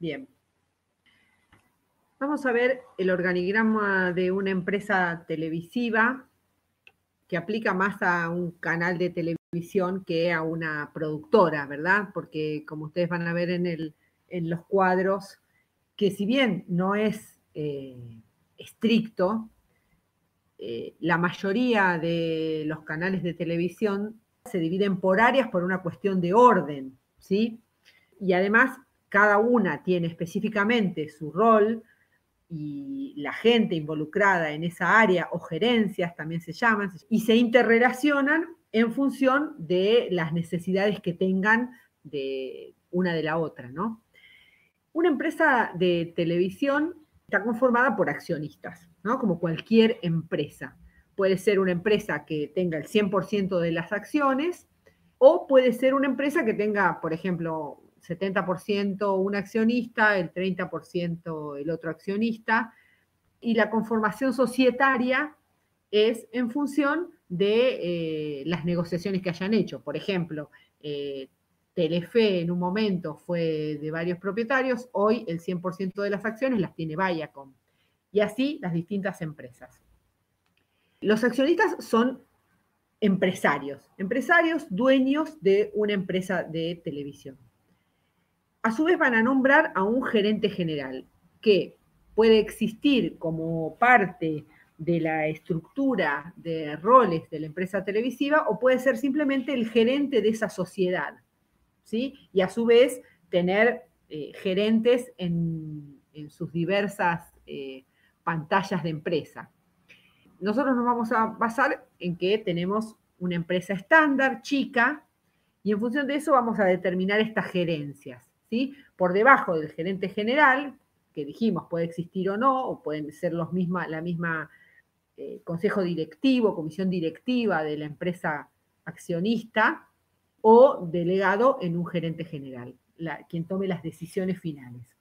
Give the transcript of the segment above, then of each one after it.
Bien. Vamos a ver el organigrama de una empresa televisiva que aplica más a un canal de televisión que a una productora, ¿verdad? Porque como ustedes van a ver en los cuadros, que si bien no es estricto, la mayoría de los canales de televisión se dividen por áreas por una cuestión de orden, ¿sí? Y además cada una tiene específicamente su rol y la gente involucrada en esa área, o gerencias también se llaman, y se interrelacionan en función de las necesidades que tengan de una de la otra, ¿no? Una empresa de televisión está conformada por accionistas, ¿no? Como cualquier empresa. Puede ser una empresa que tenga el 100% de las acciones o puede ser una empresa que tenga, por ejemplo, 70% un accionista, el 30% el otro accionista, y la conformación societaria es en función de las negociaciones que hayan hecho. Por ejemplo, Telefe en un momento fue de varios propietarios, hoy el 100% de las acciones las tiene Viacom. Y así las distintas empresas. Los accionistas son empresarios dueños de una empresa de televisión. A su vez van a nombrar a un gerente general que puede existir como parte de la estructura de roles de la empresa televisiva o puede ser simplemente el gerente de esa sociedad, ¿sí? Y a su vez tener gerentes en sus diversas pantallas de empresa. Nosotros nos vamos a basar en que tenemos una empresa estándar, chica, y en función de eso vamos a determinar estas gerencias, ¿sí? Por debajo del gerente general, que dijimos puede existir o no, o pueden ser la misma consejo directivo, comisión directiva de la empresa accionista, o delegado en un gerente general, quien tome las decisiones finales.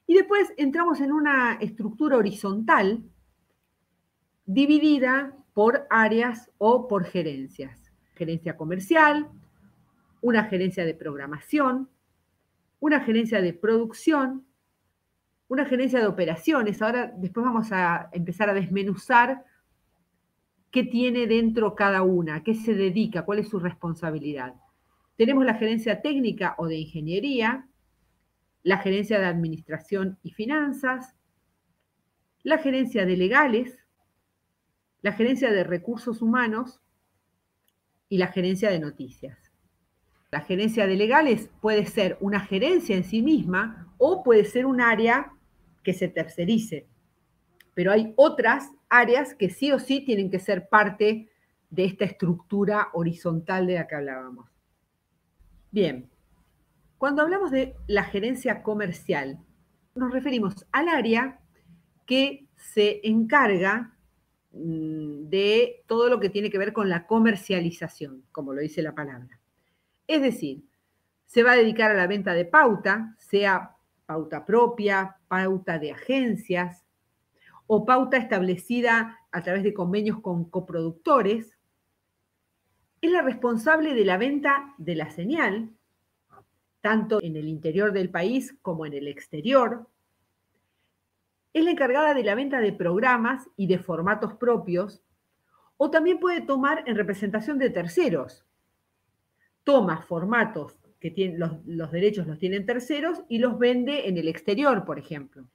Y después entramos en una estructura horizontal dividida por áreas o por gerencias. Gerencia comercial, una gerencia de programación, una gerencia de producción, una gerencia de operaciones. Ahora, después vamos a empezar a desmenuzar qué tiene dentro cada una, a qué se dedica, cuál es su responsabilidad. Tenemos la gerencia técnica o de ingeniería, la gerencia de administración y finanzas, la gerencia de legales, la gerencia de recursos humanos y la gerencia de noticias. La gerencia de legales puede ser una gerencia en sí misma o puede ser un área que se tercerice. Pero hay otras áreas que sí o sí tienen que ser parte de esta estructura horizontal de la que hablábamos. Bien, cuando hablamos de la gerencia comercial, nos referimos al área que se encarga de todo lo que tiene que ver con la comercialización, como lo dice la palabra. Es decir, se va a dedicar a la venta de pauta, sea pauta propia, pauta de agencias o pauta establecida a través de convenios con coproductores. Es la responsable de la venta de la señal, tanto en el interior del país como en el exterior. Es la encargada de la venta de programas y de formatos propios, o también puede tomar en representación de terceros. Toma formatos que tienen, los derechos los tienen terceros y los vende en el exterior, por ejemplo.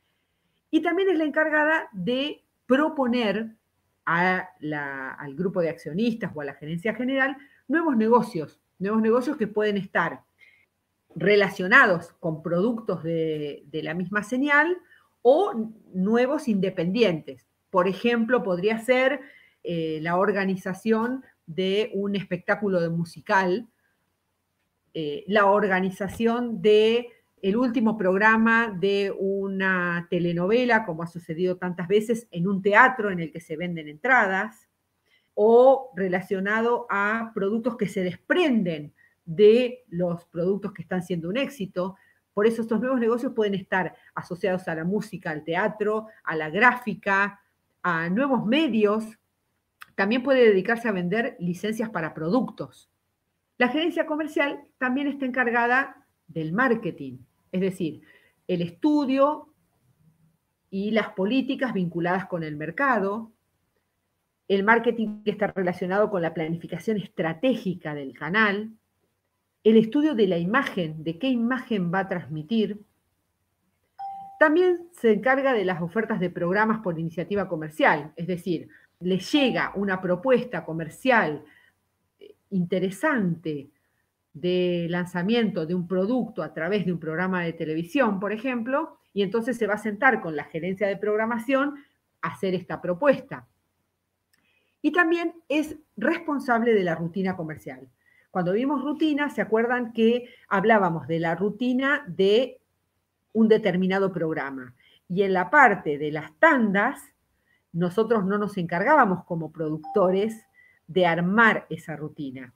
Y también es la encargada de proponer al grupo de accionistas o a la gerencia general nuevos negocios que pueden estar relacionados con productos de la misma señal o nuevos independientes. Por ejemplo, podría ser la organización de un espectáculo musical, la organización de el último programa de una telenovela, como ha sucedido tantas veces, en un teatro en el que se venden entradas, o relacionado a productos que se desprenden de los productos que están siendo un éxito. Por eso estos nuevos negocios pueden estar asociados a la música, al teatro, a la gráfica, a nuevos medios. También puede dedicarse a vender licencias para productos. La gerencia comercial también está encargada del marketing, es decir, el estudio y las políticas vinculadas con el mercado, el marketing que está relacionado con la planificación estratégica del canal, el estudio de la imagen, de qué imagen va a transmitir. También se encarga de las ofertas de programas por iniciativa comercial, es decir, le llega una propuesta comercial interesante de lanzamiento de un producto a través de un programa de televisión, por ejemplo, y entonces se va a sentar con la gerencia de programación a hacer esta propuesta. Y también es responsable de la rutina comercial. Cuando vimos rutina, ¿se acuerdan que hablábamos de la rutina de un determinado programa? Y en la parte de las tandas, nosotros no nos encargábamos como productores de armar esa rutina.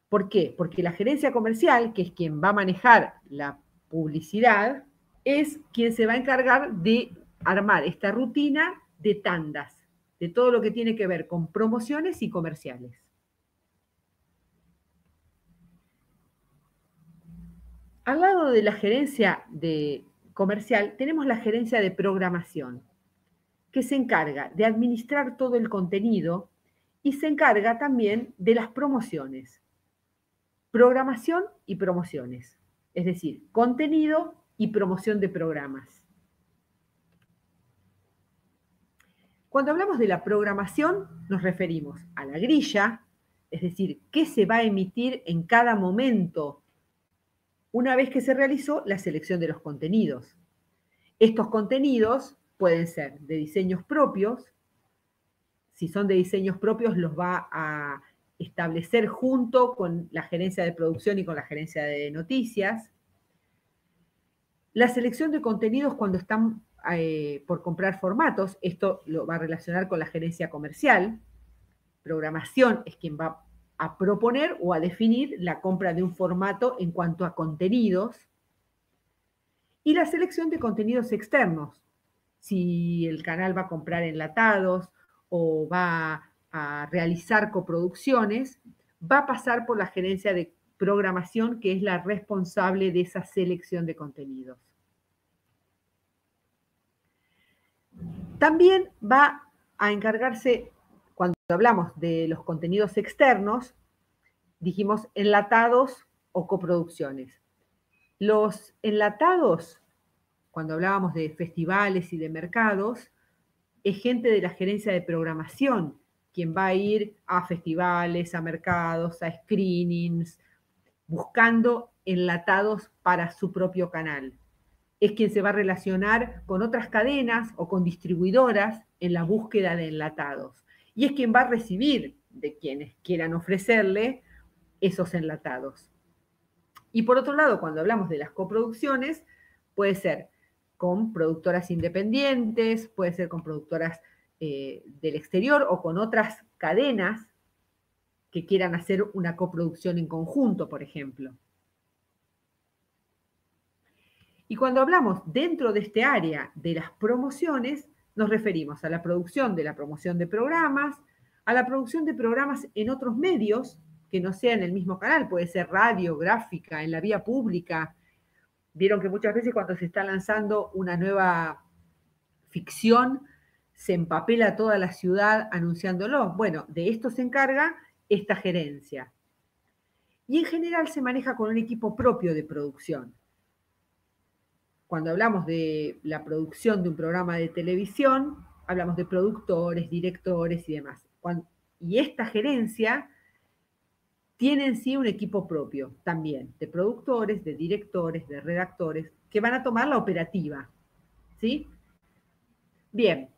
¿Por qué? Porque la gerencia comercial, que es quien va a manejar la publicidad, es quien se va a encargar de armar esta rutina de tandas, de todo lo que tiene que ver con promociones y comerciales. Al lado de la gerencia comercial tenemos la gerencia de programación, que se encarga de administrar todo el contenido y se encarga también de las promociones. Programación y promociones, es decir, contenido y promoción de programas. Cuando hablamos de la programación, nos referimos a la grilla, es decir, qué se va a emitir en cada momento una vez que se realizó la selección de los contenidos. Estos contenidos pueden ser de diseños propios. Si son de diseños propios, los va a establecer junto con la gerencia de producción y con la gerencia de noticias. La selección de contenidos cuando están por comprar formatos, esto lo va a relacionar con la gerencia comercial. Programación es quien va a proponer o a definir la compra de un formato en cuanto a contenidos. Y la selección de contenidos externos. Si el canal va a comprar enlatados o va a realizar coproducciones, va a pasar por la gerencia de programación, que es la responsable de esa selección de contenidos. También va a encargarse, cuando hablamos de los contenidos externos, dijimos enlatados o coproducciones. Los enlatados, cuando hablábamos de festivales y de mercados, es gente de la gerencia de programación quien va a ir a festivales, a mercados, a screenings, buscando enlatados para su propio canal. Es quien se va a relacionar con otras cadenas o con distribuidoras en la búsqueda de enlatados. Y es quien va a recibir de quienes quieran ofrecerle esos enlatados. Y por otro lado, cuando hablamos de las coproducciones, puede ser con productoras independientes, puede ser con productoras del exterior o con otras cadenas que quieran hacer una coproducción en conjunto, por ejemplo. Y cuando hablamos dentro de este área de las promociones, nos referimos a la producción de la promoción de programas, a la producción de programas en otros medios que no sean el mismo canal, puede ser radio, gráfica, en la vía pública. Vieron que muchas veces cuando se está lanzando una nueva ficción, se empapela toda la ciudad anunciándolo. Bueno, de esto se encarga esta gerencia. Y en general se maneja con un equipo propio de producción. Cuando hablamos de la producción de un programa de televisión, hablamos de productores, directores y demás. Y esta gerencia tiene en sí un equipo propio también, de productores, de directores, de redactores, que van a tomar la operativa. ¿Sí? Bien.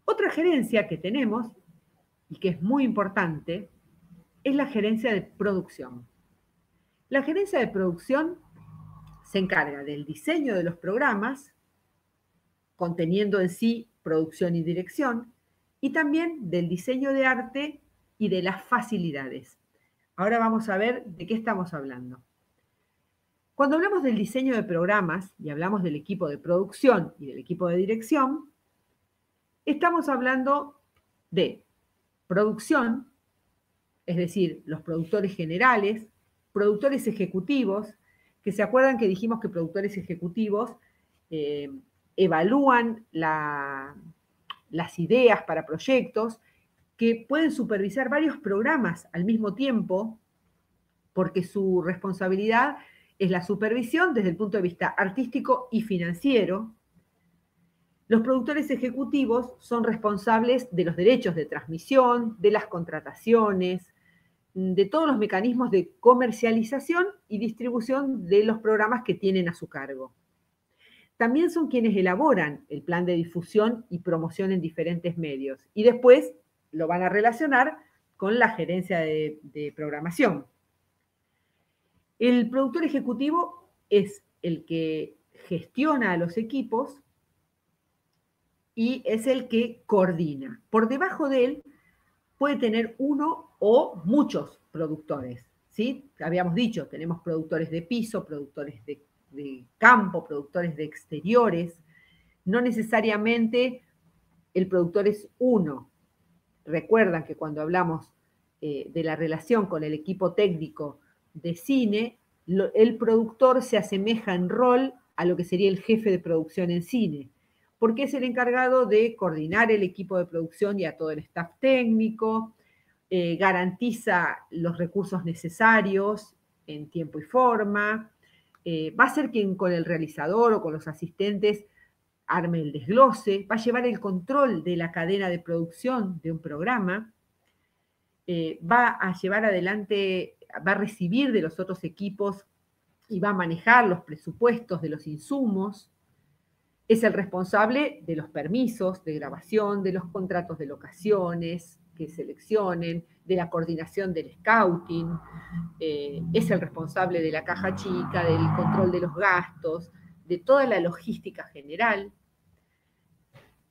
Otra gerencia que tenemos, y que es muy importante, es la gerencia de producción. La gerencia de producción se encarga del diseño de los programas, conteniendo en sí producción y dirección, y también del diseño de arte y de las facilidades. Ahora vamos a ver de qué estamos hablando. Cuando hablamos del diseño de programas y hablamos del equipo de producción y del equipo de dirección, estamos hablando de producción, es decir, los productores generales, productores ejecutivos, que se acuerdan que dijimos que productores ejecutivos evalúan las ideas para proyectos, que pueden supervisar varios programas al mismo tiempo, porque su responsabilidad es la supervisión desde el punto de vista artístico y financiero. Los productores ejecutivos son responsables de los derechos de transmisión, de las contrataciones, de todos los mecanismos de comercialización y distribución de los programas que tienen a su cargo. También son quienes elaboran el plan de difusión y promoción en diferentes medios, y después lo van a relacionar con la gerencia de programación. El productor ejecutivo es el que gestiona a los equipos y es el que coordina. Por debajo de él puede tener uno o muchos productores, ¿sí? Habíamos dicho, tenemos productores de piso, productores de campo, productores de exteriores. No necesariamente el productor es uno. Recuerdan que cuando hablamos de la relación con el equipo técnico de cine, el productor se asemeja en rol a lo que sería el jefe de producción en cine, porque es el encargado de coordinar el equipo de producción y a todo el staff técnico, garantiza los recursos necesarios en tiempo y forma, va a ser quien con el realizador o con los asistentes arme el desglose, va a llevar el control de la cadena de producción de un programa, va a llevar adelante, va a recibir de los otros equipos y va a manejar los presupuestos de los insumos, es el responsable de los permisos de grabación, de los contratos de locaciones que seleccionen, de la coordinación del scouting, es el responsable de la caja chica, del control de los gastos, de toda la logística general.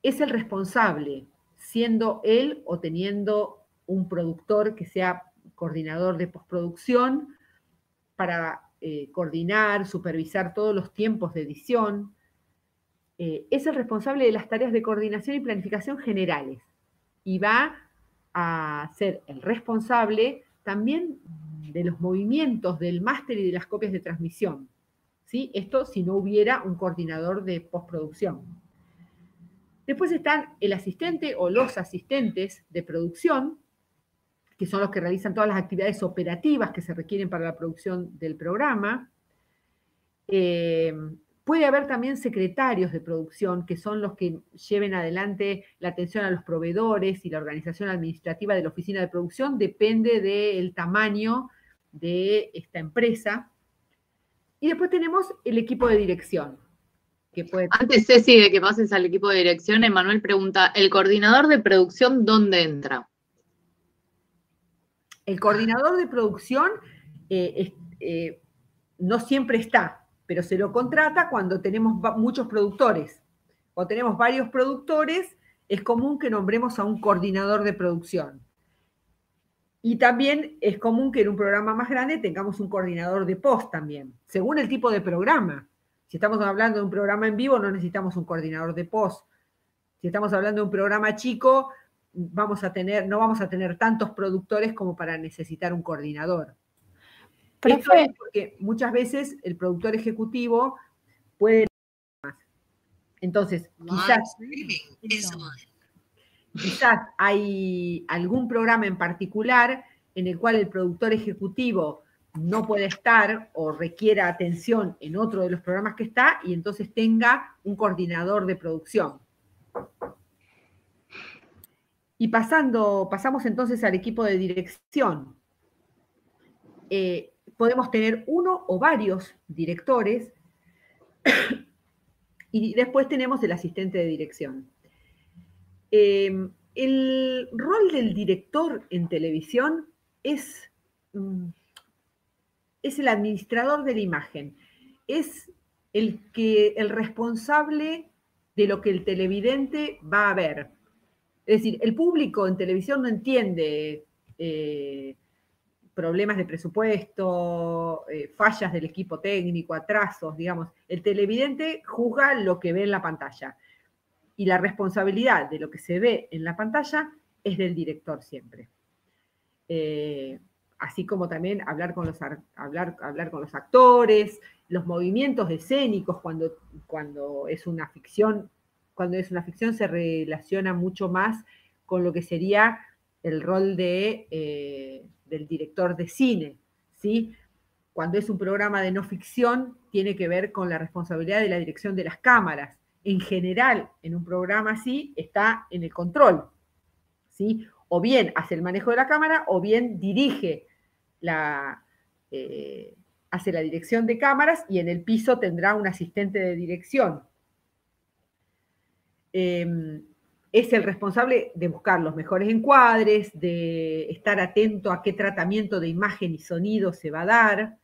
Es el responsable, siendo él o teniendo un productor que sea coordinador de postproducción para coordinar, supervisar todos los tiempos de edición. Es el responsable de las tareas de coordinación y planificación generales y va a ser el responsable también de los movimientos del máster y de las copias de transmisión, ¿sí? Esto si no hubiera un coordinador de postproducción. Después están el asistente o los asistentes de producción, que son los que realizan todas las actividades operativas que se requieren para la producción del programa. Puede haber también secretarios de producción, que son los que lleven adelante la atención a los proveedores y la organización administrativa de la oficina de producción, depende del tamaño de esta empresa. Y después tenemos el equipo de dirección. Que puede... Antes, Ceci, de que pases al equipo de dirección, Emanuel pregunta, ¿el coordinador de producción dónde entra? El coordinador de producción no siempre está, pero se lo contrata cuando tenemos muchos productores. Cuando tenemos varios productores, es común que nombremos a un coordinador de producción. Y también es común que en un programa más grande tengamos un coordinador de post también, según el tipo de programa. Si estamos hablando de un programa en vivo, no necesitamos un coordinador de post. Si estamos hablando de un programa chico, no vamos a tener tantos productores como para necesitar un coordinador. Esto es porque muchas veces el productor ejecutivo puede... Entonces, quizás hay algún programa en particular en el cual el productor ejecutivo no puede estar o requiera atención en otro de los programas que está y entonces tenga un coordinador de producción. Y pasamos entonces al equipo de dirección. Podemos tener uno o varios directores y después tenemos el asistente de dirección. El rol del director en televisión es el administrador de la imagen, es el responsable de lo que el televidente va a ver. Es decir, el público en televisión no entiende problemas de presupuesto, fallas del equipo técnico, atrasos, digamos. El televidente juzga lo que ve en la pantalla. Y la responsabilidad de lo que se ve en la pantalla es del director siempre. así como también hablar con los actores, los movimientos escénicos cuando es una ficción. Cuando es una ficción se relaciona mucho más con lo que sería el rol del director de cine, ¿sí? Cuando es un programa de no ficción, tiene que ver con la responsabilidad de la dirección de las cámaras. En general, en un programa así, está en el control, ¿sí? O bien hace el manejo de la cámara, o bien hace la dirección de cámaras, y en el piso tendrá un asistente de dirección. Es el responsable de buscar los mejores encuadres, de estar atento a qué tratamiento de imagen y sonido se va a dar.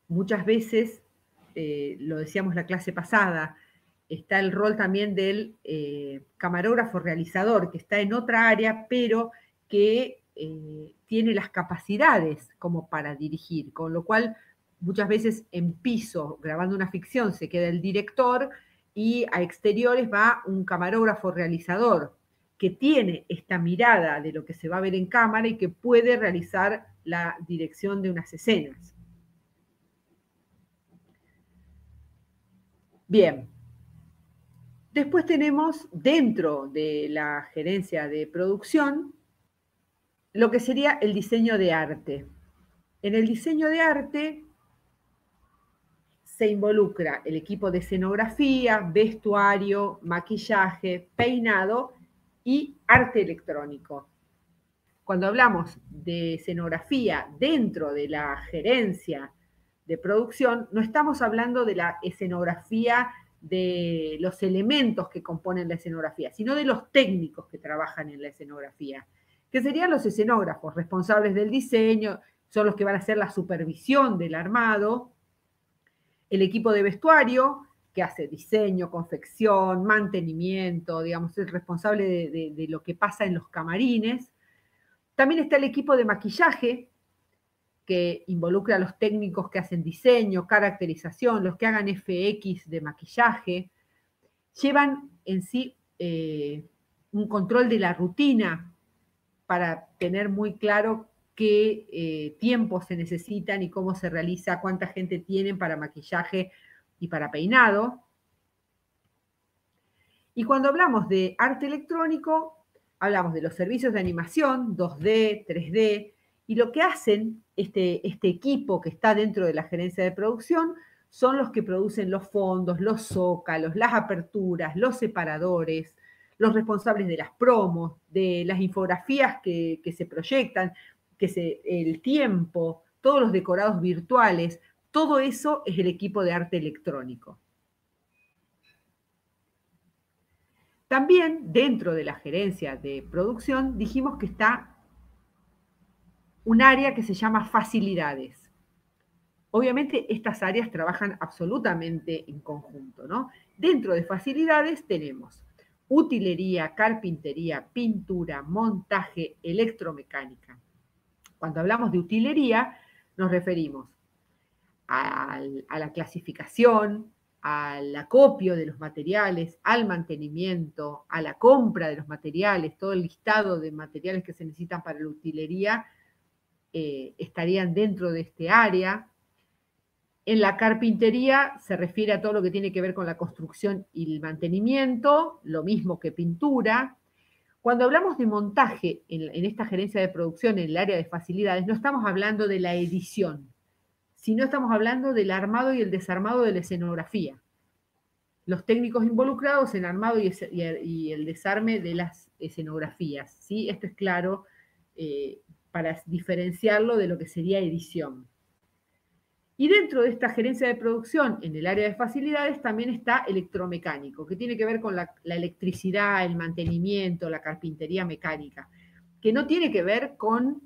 Muchas veces, lo decíamos la clase pasada, está el rol también del camarógrafo realizador, que está en otra área, pero que tiene las capacidades como para dirigir, con lo cual muchas veces en piso, grabando una ficción, se queda el director y a exteriores va un camarógrafo realizador que tiene esta mirada de lo que se va a ver en cámara y que puede realizar la dirección de unas escenas. Bien. Después tenemos dentro de la gerencia de producción lo que sería el diseño de arte. En el diseño de arte se involucra el equipo de escenografía, vestuario, maquillaje, peinado y arte electrónico. Cuando hablamos de escenografía dentro de la gerencia de producción, no estamos hablando de la escenografía de los elementos que componen la escenografía, sino de los técnicos que trabajan en la escenografía, que serían los escenógrafos responsables del diseño, son los que van a hacer la supervisión del armado, el equipo de vestuario, que hace diseño, confección, mantenimiento, digamos, es responsable de lo que pasa en los camarines. También está el equipo de maquillaje, que involucra a los técnicos que hacen diseño, caracterización, los que hagan FX de maquillaje. Llevan en sí un control de la rutina para tener muy claro qué tiempos se necesitan y cómo se realiza, cuánta gente tienen para maquillaje y para peinado. Y cuando hablamos de arte electrónico, hablamos de los servicios de animación, 2D, 3D, y lo que hacen este equipo que está dentro de la gerencia de producción son los que producen los fondos, los zócalos, las aperturas, los separadores, los responsables de las promos, de las infografías que se proyectan, el tiempo, todos los decorados virtuales, todo eso es el equipo de arte electrónico. También dentro de la gerencia de producción dijimos que está un área que se llama facilidades. Obviamente estas áreas trabajan absolutamente en conjunto, ¿no? Dentro de facilidades tenemos utilería, carpintería, pintura, montaje, electromecánica. Cuando hablamos de utilería nos referimos a la clasificación, al acopio de los materiales, al mantenimiento, a la compra de los materiales, todo el listado de materiales que se necesitan para la utilería estarían dentro de este área. En la carpintería se refiere a todo lo que tiene que ver con la construcción y el mantenimiento, lo mismo que pintura. Cuando hablamos de montaje en esta gerencia de producción, en el área de facilidades, no estamos hablando de la edición, sino estamos hablando del armado y el desarmado de la escenografía. Los técnicos involucrados en armado y el desarme de las escenografías, ¿sí? Esto es claro para diferenciarlo de lo que sería edición. Y dentro de esta gerencia de producción, en el área de facilidades, también está electromecánico, que tiene que ver con la electricidad, el mantenimiento, la carpintería mecánica, que no tiene que ver con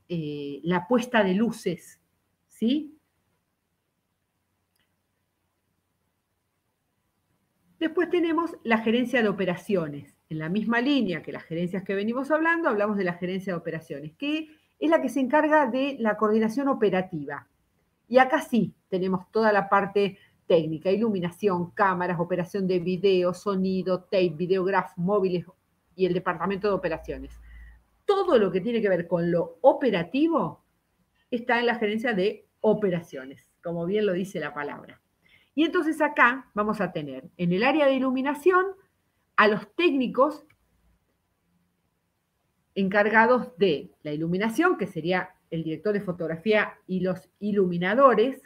la puesta de luces, ¿sí? Después tenemos la gerencia de operaciones. En la misma línea que las gerencias que venimos hablando, hablamos de la gerencia de operaciones, que es la que se encarga de la coordinación operativa. Y acá sí tenemos toda la parte técnica, iluminación, cámaras, operación de video, sonido, tape, videógrafos, móviles y el departamento de operaciones. todo lo que tiene que ver con lo operativo está en la gerencia de operaciones, como bien lo dice la palabra. Y entonces acá vamos a tener en el área de iluminación a los técnicos encargados de la iluminación, que sería el director de fotografía y los iluminadores,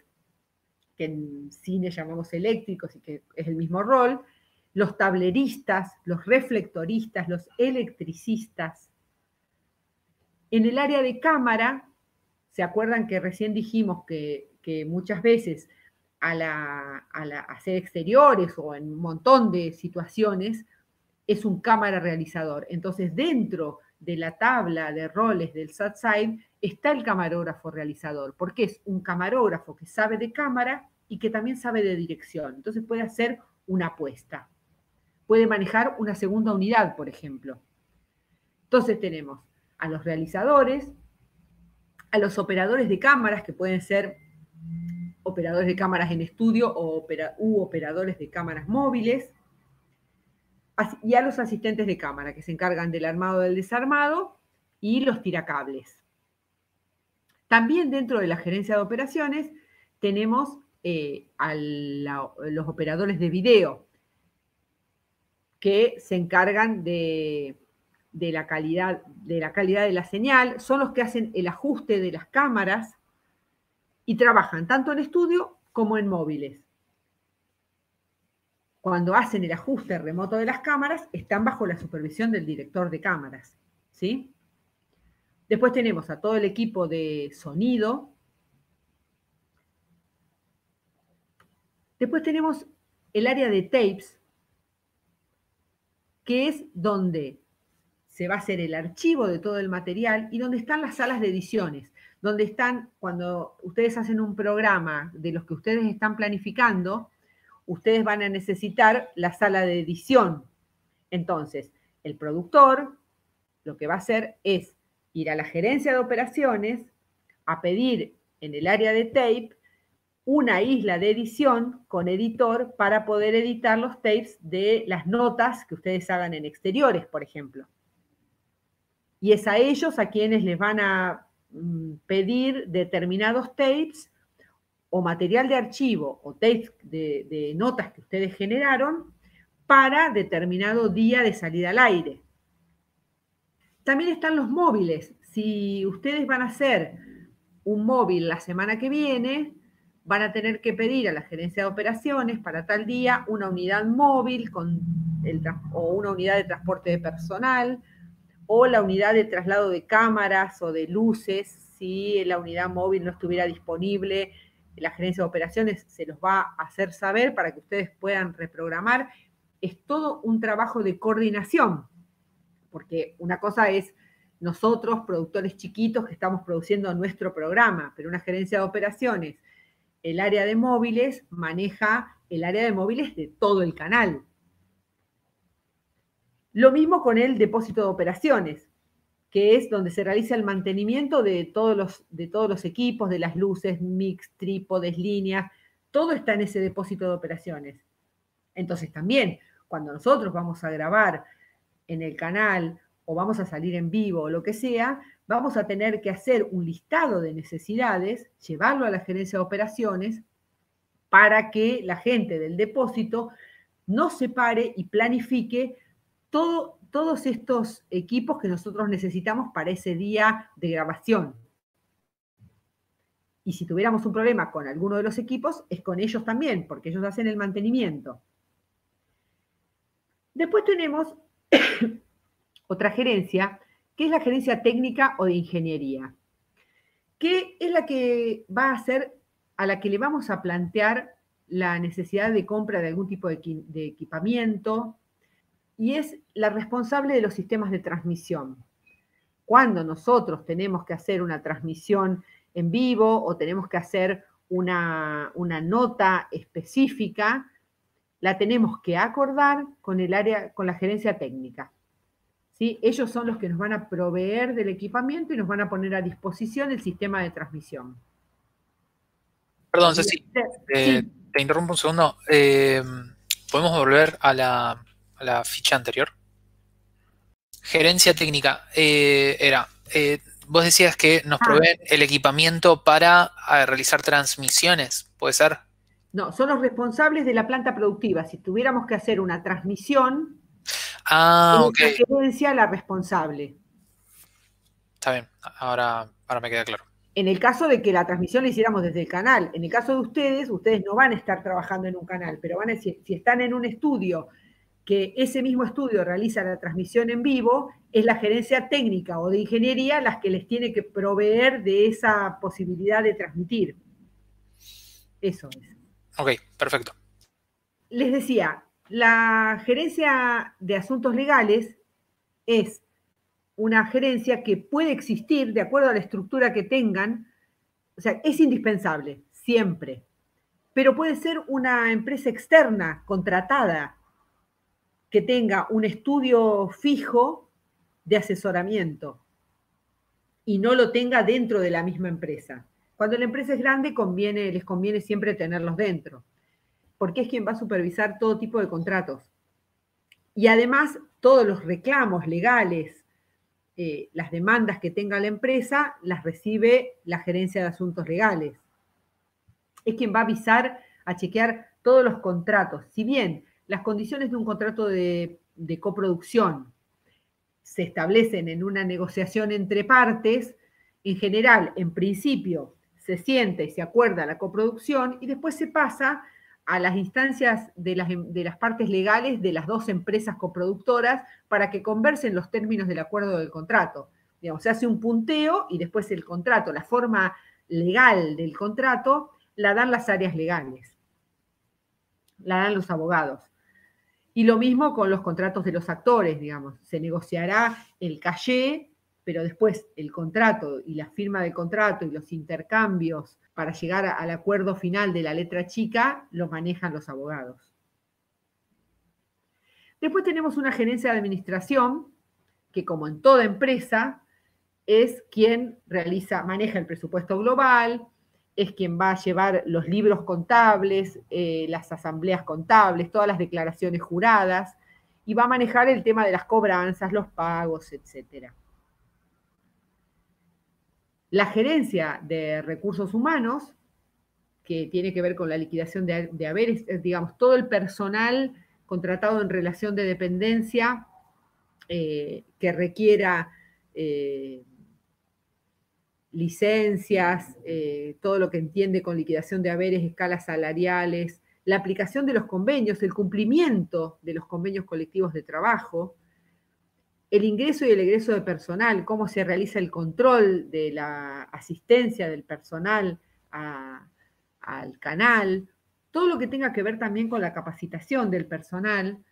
que en cine llamamos eléctricos y que es el mismo rol, los tableristas, los reflectoristas, los electricistas. En el área de cámara, ¿se acuerdan que recién dijimos que muchas veces al hacer exteriores o en un montón de situaciones es un cámara realizador? Entonces, dentro de la tabla de roles del SATSIDE está el camarógrafo realizador, porque es un camarógrafo que sabe de cámara y que también sabe de dirección. Entonces puede hacer una apuesta. Puede manejar una segunda unidad, por ejemplo. Entonces tenemos a los realizadores, a los operadores de cámaras, que pueden ser operadores de cámaras en estudio u operadores de cámaras móviles, y a los asistentes de cámara, que se encargan del armado, del desarmado y los tiracables. También dentro de la gerencia de operaciones tenemos los operadores de video, que se encargan de la calidad de la señal, son los que hacen el ajuste de las cámaras y trabajan tanto en estudio como en móviles. Cuando hacen el ajuste remoto de las cámaras, están bajo la supervisión del director de cámaras, ¿sí? Después tenemos a todo el equipo de sonido. Después tenemos el área de tapes, que es donde se va a hacer el archivo de todo el material y donde están las salas de ediciones, donde están, cuando ustedes hacen un programa de los que ustedes están planificando, ustedes van a necesitar la sala de edición. Entonces, el productor lo que va a hacer es ir a la gerencia de operaciones a pedir en el área de tape una isla de edición con editor para poder editar los tapes de las notas que ustedes hagan en exteriores, por ejemplo. Y es a ellos a quienes les van a pedir determinados tapes o material de archivo o tapes de notas que ustedes generaron para determinado día de salida al aire. También están los móviles. Si ustedes van a hacer un móvil la semana que viene, van a tener que pedir a la gerencia de operaciones para tal día una unidad móvil o una unidad de transporte de personal o la unidad de traslado de cámaras o de luces. Si la unidad móvil no estuviera disponible, la gerencia de operaciones se los va a hacer saber para que ustedes puedan reprogramar. Es todo un trabajo de coordinación, porque una cosa es nosotros, productores chiquitos, que estamos produciendo nuestro programa, pero una gerencia de operaciones, el área de móviles, maneja el área de móviles de todo el canal. Lo mismo con el depósito de operaciones, que es donde se realiza el mantenimiento de todos los equipos, de las luces, mix, trípodes, líneas, todo está en ese depósito de operaciones. Entonces también, cuando nosotros vamos a grabar en el canal o vamos a salir en vivo o lo que sea, vamos a tener que hacer un listado de necesidades, llevarlo a la gerencia de operaciones para que la gente del depósito nos separe y planifique todos estos equipos que nosotros necesitamos para ese día de grabación. Y si tuviéramos un problema con alguno de los equipos, es con ellos también, porque ellos hacen el mantenimiento. Después tenemos otra gerencia, que es la gerencia técnica o de ingeniería, que es la que va a ser a la que le vamos a plantear la necesidad de compra de algún tipo de equipamiento, y es la responsable de los sistemas de transmisión. Cuando nosotros tenemos que hacer una transmisión en vivo o tenemos que hacer una nota específica, la tenemos que acordar con la gerencia técnica. ¿Sí? Ellos son los que nos van a proveer del equipamiento y nos van a poner a disposición el sistema de transmisión. Perdón, Ceci, Sí. te interrumpo un segundo. ¿Podemos volver a la ficha anterior? Gerencia técnica. Vos decías que nos proveen el equipamiento para realizar transmisiones, ¿puede ser? No, son los responsables de la planta productiva. Si tuviéramos que hacer una transmisión, Ok. es la gerencia la responsable. Está bien, ahora me queda claro. En el caso de que la transmisión la hiciéramos desde el canal. En el caso de ustedes no van a estar trabajando en un canal, pero si están en un estudio, que ese mismo estudio realiza la transmisión en vivo, es la gerencia técnica o de ingeniería las que les tiene que proveer de esa posibilidad de transmitir. Eso es. Ok, perfecto. Les decía, la gerencia de asuntos legales es una gerencia que puede existir de acuerdo a la estructura que tengan, o sea, es indispensable, siempre, pero puede ser una empresa externa, contratada, que tenga un estudio fijo de asesoramiento y no lo tenga dentro de la misma empresa. Cuando la empresa es grande, les conviene siempre tenerlos dentro, porque es quien va a supervisar todo tipo de contratos. Y además, todos los reclamos legales, las demandas que tenga la empresa, las recibe la gerencia de asuntos legales. Es quien va a avisar, a chequear todos los contratos. Si bien las condiciones de un contrato de coproducción se establecen en una negociación entre partes, en general, en principio, se siente y se acuerda la coproducción y después se pasa a las instancias de las partes legales de las dos empresas coproductoras para que conversen los términos del acuerdo del contrato. Digamos, se hace un punteo y después el contrato, la forma legal del contrato, la dan las áreas legales, la dan los abogados. Y lo mismo con los contratos de los actores, digamos. Se negociará el caché, pero después el contrato y la firma del contrato y los intercambios para llegar al acuerdo final de la letra chica lo manejan los abogados. Después tenemos una gerencia de administración que, como en toda empresa, es quien maneja el presupuesto global, es quien va a llevar los libros contables, las asambleas contables, todas las declaraciones juradas, y va a manejar el tema de las cobranzas, los pagos, etc. La gerencia de recursos humanos, que tiene que ver con la liquidación de haberes, digamos, todo el personal contratado en relación de dependencia que requiera licencias, todo lo que entiende con liquidación de haberes, escalas salariales, la aplicación de los convenios, el cumplimiento de los convenios colectivos de trabajo, el ingreso y el egreso de personal, cómo se realiza el control de la asistencia del personal al canal, todo lo que tenga que ver también con la capacitación del personal,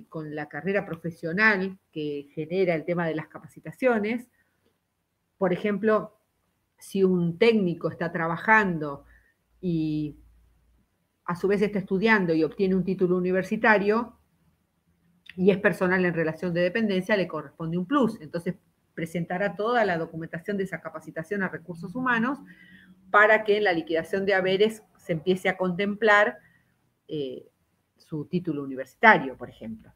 con la carrera profesional que genera el tema de las capacitaciones. Por ejemplo, si un técnico está trabajando y a su vez está estudiando y obtiene un título universitario y es personal en relación de dependencia, le corresponde un plus. Entonces, presentará toda la documentación de esa capacitación a recursos humanos para que en la liquidación de haberes se empiece a contemplar su título universitario, por ejemplo.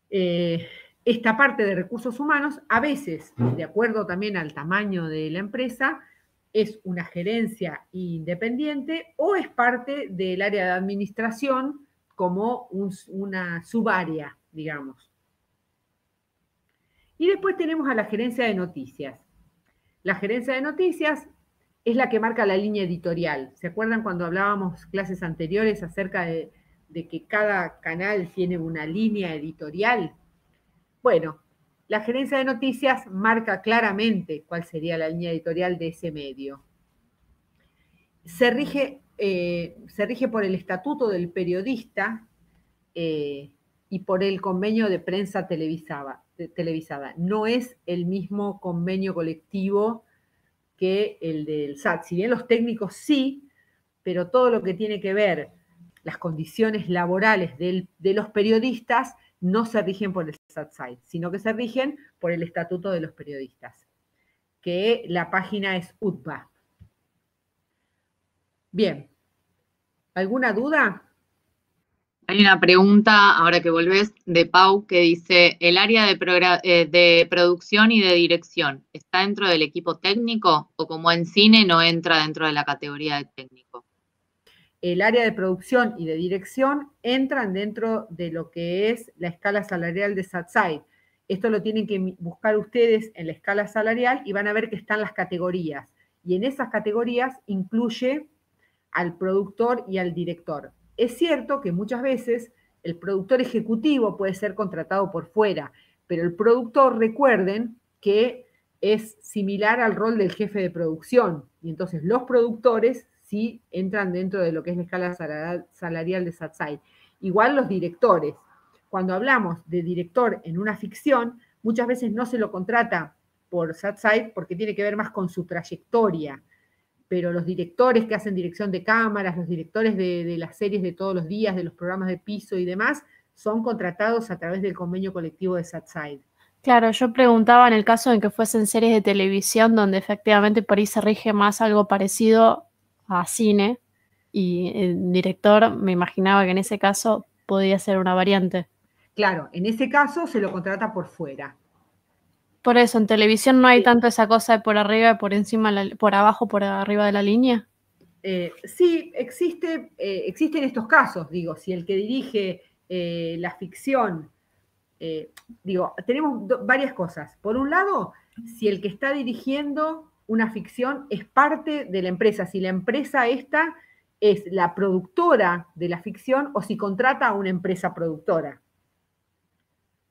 Esta parte de recursos humanos, a veces, de acuerdo también al tamaño de la empresa, es una gerencia independiente o es parte del área de administración como una subárea, digamos. Y después tenemos a la gerencia de noticias. La gerencia de noticias es la que marca la línea editorial. ¿Se acuerdan cuando hablábamos clases anteriores acerca de que cada canal tiene una línea editorial? Bueno, la gerencia de noticias marca claramente cuál sería la línea editorial de ese medio. Se rige por el estatuto del periodista y por el convenio de prensa televisada. No es el mismo convenio colectivo que el del SAT. Si bien los técnicos sí, pero todo lo que tiene que ver las condiciones laborales de los periodistas no se rigen por el SATSAIT, sino que se rigen por el Estatuto de los Periodistas, que la página es UTBA. Bien, ¿alguna duda? Hay una pregunta, ahora que volvés, de Pau, que dice, ¿el área de producción y de dirección está dentro del equipo técnico o como en cine no entra dentro de la categoría de técnico? El área de producción y de dirección entran dentro de lo que es la escala salarial de SATSAI. Esto lo tienen que buscar ustedes en la escala salarial y van a ver que están las categorías. Y en esas categorías incluye al productor y al director. Es cierto que muchas veces el productor ejecutivo puede ser contratado por fuera, pero el productor, recuerden que es similar al rol del jefe de producción. Y entonces los productores sí entran dentro de lo que es la escala salarial de SATSAI. Igual los directores. Cuando hablamos de director en una ficción, muchas veces no se lo contrata por SATSAI porque tiene que ver más con su trayectoria, pero los directores que hacen dirección de cámaras, los directores de las series de todos los días, de los programas de piso y demás, son contratados a través del convenio colectivo de SATSAI. Claro, yo preguntaba en el caso de que fuesen series de televisión donde efectivamente por ahí se rige más algo parecido a cine y el director me imaginaba que en ese caso podía ser una variante. Claro, en ese caso se lo contrata por fuera. Por eso, en televisión no hay tanto esa cosa de por arriba y por encima, por abajo, por arriba de la línea. Sí, existen estos casos, digo, si el que dirige la ficción, tenemos varias cosas. Por un lado, si el que está dirigiendo una ficción es parte de la empresa, si la empresa esta es la productora de la ficción o si contrata a una empresa productora.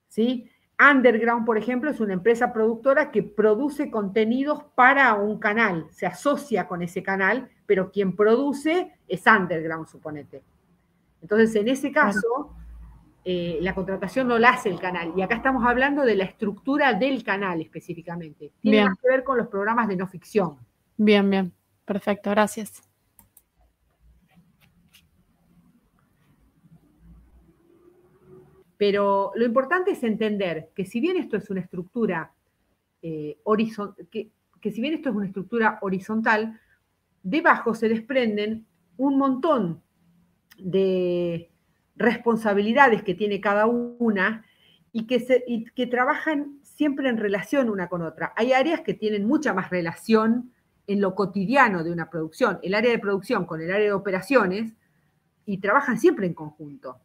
¿Sí? Underground, por ejemplo, es una empresa productora que produce contenidos para un canal, se asocia con ese canal, pero quien produce es Underground, suponete. Entonces, en ese caso, la contratación no la hace el canal. Y acá estamos hablando de la estructura del canal específicamente. Tiene más que ver con los programas de no ficción. Bien, bien. Perfecto, gracias. Pero lo importante es entender que si bien esto es una estructura horizontal, debajo se desprenden un montón de responsabilidades que tiene cada una y que trabajan siempre en relación una con otra. Hay áreas que tienen mucha más relación en lo cotidiano de una producción, el área de producción con el área de operaciones, y trabajan siempre en conjunto,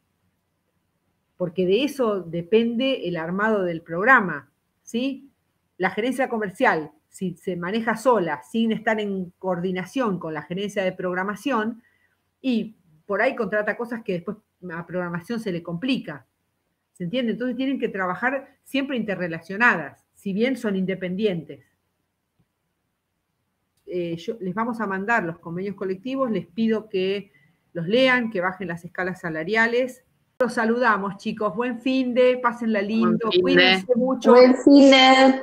porque de eso depende el armado del programa, ¿sí? La gerencia comercial, si se maneja sola, sin estar en coordinación con la gerencia de programación, y por ahí contrata cosas que después a programación se le complica, ¿se entiende? Entonces tienen que trabajar siempre interrelacionadas, si bien son independientes. Les vamos a mandar los convenios colectivos, les pido que los lean, que bajen las escalas salariales. Los saludamos, chicos. Buen fin de, pásenla lindo, cuídense mucho. Buen fin de.